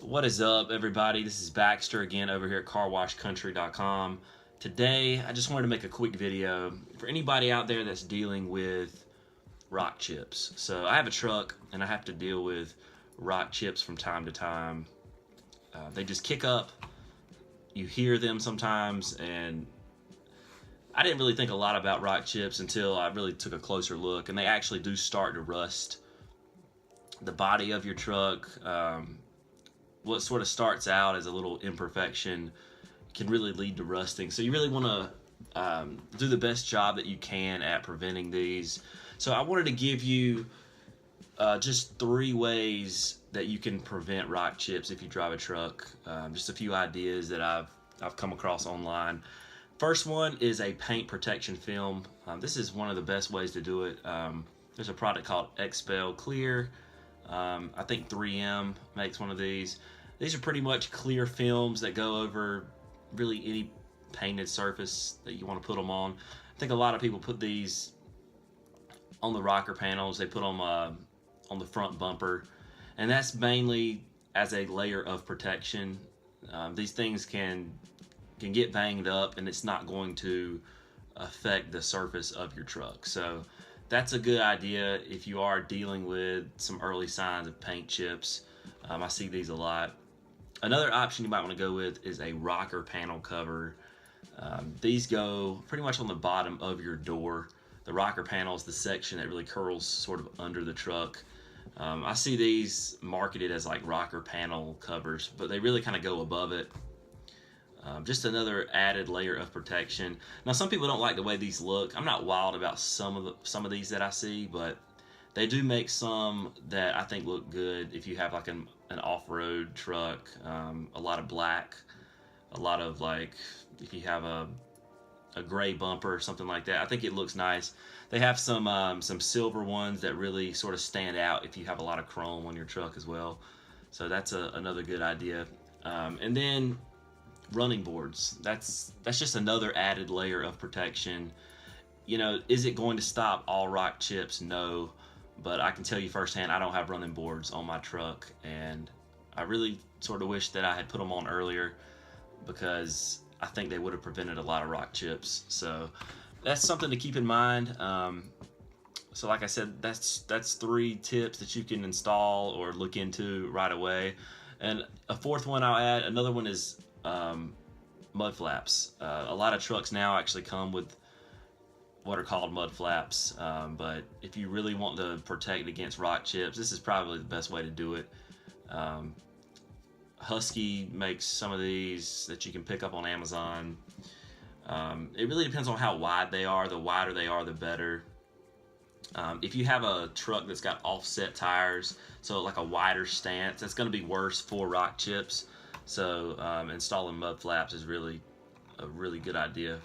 What is up, everybody? This is Baxter again over here at carwashcountry.com. Today, I just wanted to make a quick video for anybody out there that's dealing with rock chips. So I have a truck and I have to deal with rock chips from time to time. They just kick up. You hear them sometimes, and I didn't really think a lot about rock chips until I really took a closer look, and they actually do start to rust the body of your truck. What sort of starts out as a little imperfection can really lead to rusting. So you really want to do the best job that you can at preventing these. So I wanted to give you just 3 ways that you can prevent rock chips if you drive a truck. Just a few ideas that I've come across online. First one is a paint protection film. This is one of the best ways to do it. There's a product called Expel Clear. I think 3M makes one of these. These are pretty much clear films that go over really any painted surface that you want to put them on. I think a lot of people put these on the rocker panels. They put them on the front bumper, and that's mainly as a layer of protection. These things can get banged up, and it's not going to affect the surface of your truck. So that's a good idea if you are dealing with some early signs of paint chips. I see these a lot. Another option you might want to go with is a rocker panel cover. These go pretty much on the bottom of your door. The rocker panel is the section that really curls sort of under the truck. I see these marketed as like rocker panel covers, but they really kind of go above it. Just another added layer of protection. Now, some people don't like the way these look. I'm not wild about some of these that I see, but they do make some that I think look good if you have like an off-road truck. A lot of black, a lot of like if you have a gray bumper or something like that. I think it looks nice. They have some silver ones that really sort of stand out if you have a lot of chrome on your truck as well. So that's another good idea. And then running boards. That's just another added layer of protection. You know, is it going to stop all rock chips? No, but I can tell you firsthand, I don't have running boards on my truck, and I really sort of wish that I had put them on earlier, because I think they would have prevented a lot of rock chips. So that's something to keep in mind. So like I said, that's 3 tips that you can install or look into right away. And a 4th one I'll add, another one is mud flaps. A lot of trucks now actually come with what are called mud flaps, but if you really want to protect against rock chips, this is probably the best way to do it. Husky makes some of these that you can pick up on Amazon. It really depends on how wide they are. The wider they are, the better. If you have a truck that's got offset tires, so like a wider stance, that's going to be worse for rock chips. So installing mud flaps is really a really good idea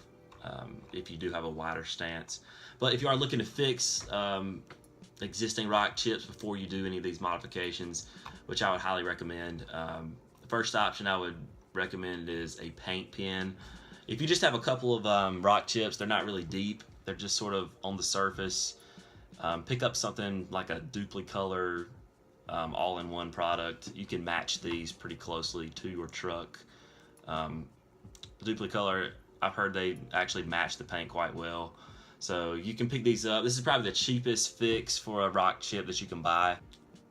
if you do have a wider stance. But if you are looking to fix existing rock chips before you do any of these modifications, which I would highly recommend, the first option I would recommend is a paint pen. If you just have a couple of rock chips, they're not really deep, they're just sort of on the surface, pick up something like a Duplicolor all-in-one product. You can match these pretty closely to your truck. Duplicolor, I've heard they actually match the paint quite well. So you can pick these up. This is probably the cheapest fix for a rock chip that you can buy.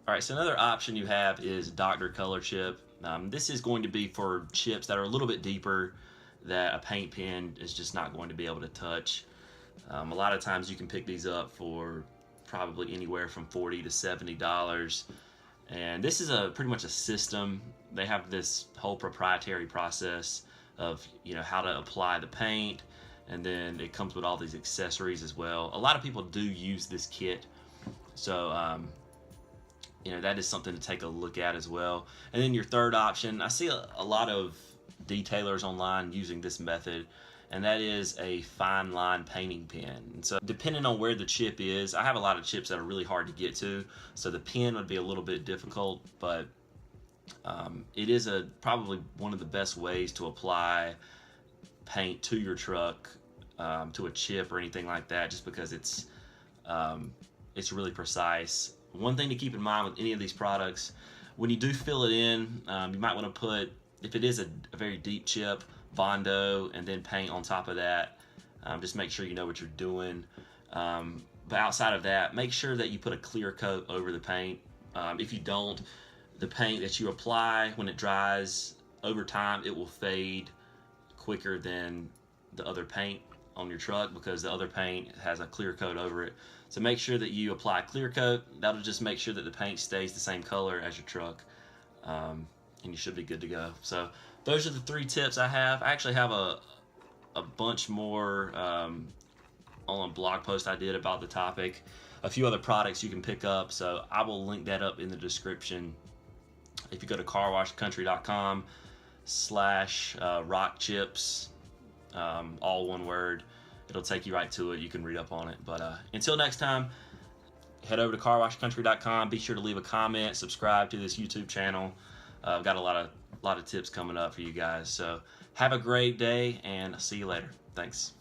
Alright, so another option you have is Dr. Color chip. This is going to be for chips that are a little bit deeper that a paint pen is just not going to be able to touch. A lot of times you can pick these up for probably anywhere from $40 to $70. And this is pretty much a system. They have this whole proprietary process of, you know, how to apply the paint, and then it comes with all these accessories as well. A lot of people do use this kit, so you know, that is something to take a look at as well. And then your third option, I see a lot of detailers online using this method, and that is a fine line painting pen. And so depending on where the chip is, I have a lot of chips that are really hard to get to, so the pen would be a little bit difficult, but it is probably one of the best ways to apply paint to your truck, to a chip or anything like that, just because it's really precise. One thing to keep in mind with any of these products, When you do fill it in, you might want to put, if it is a very deep chip, Bondo, and then paint on top of that. Just make sure you know what you're doing. But outside of that, make sure that you put a clear coat over the paint. If you don't, the paint that you apply, when it dries over time, it will fade quicker than the other paint on your truck, because the other paint has a clear coat over it. So make sure that you apply clear coat. That'll just make sure that the paint stays the same color as your truck, and you should be good to go. So those are the 3 tips I have. I actually have a bunch more on a blog post I did about the topic, a few other products you can pick up, so I will link that up in the description. If you go to carwashcountry.com/rock chips, all one word, it'll take you right to it. You can read up on it. But until next time, head over to carwashcountry.com. Be sure to leave a comment, subscribe to this YouTube channel. I've got a lot of tips coming up for you guys. So have a great day, and I'll see you later. Thanks.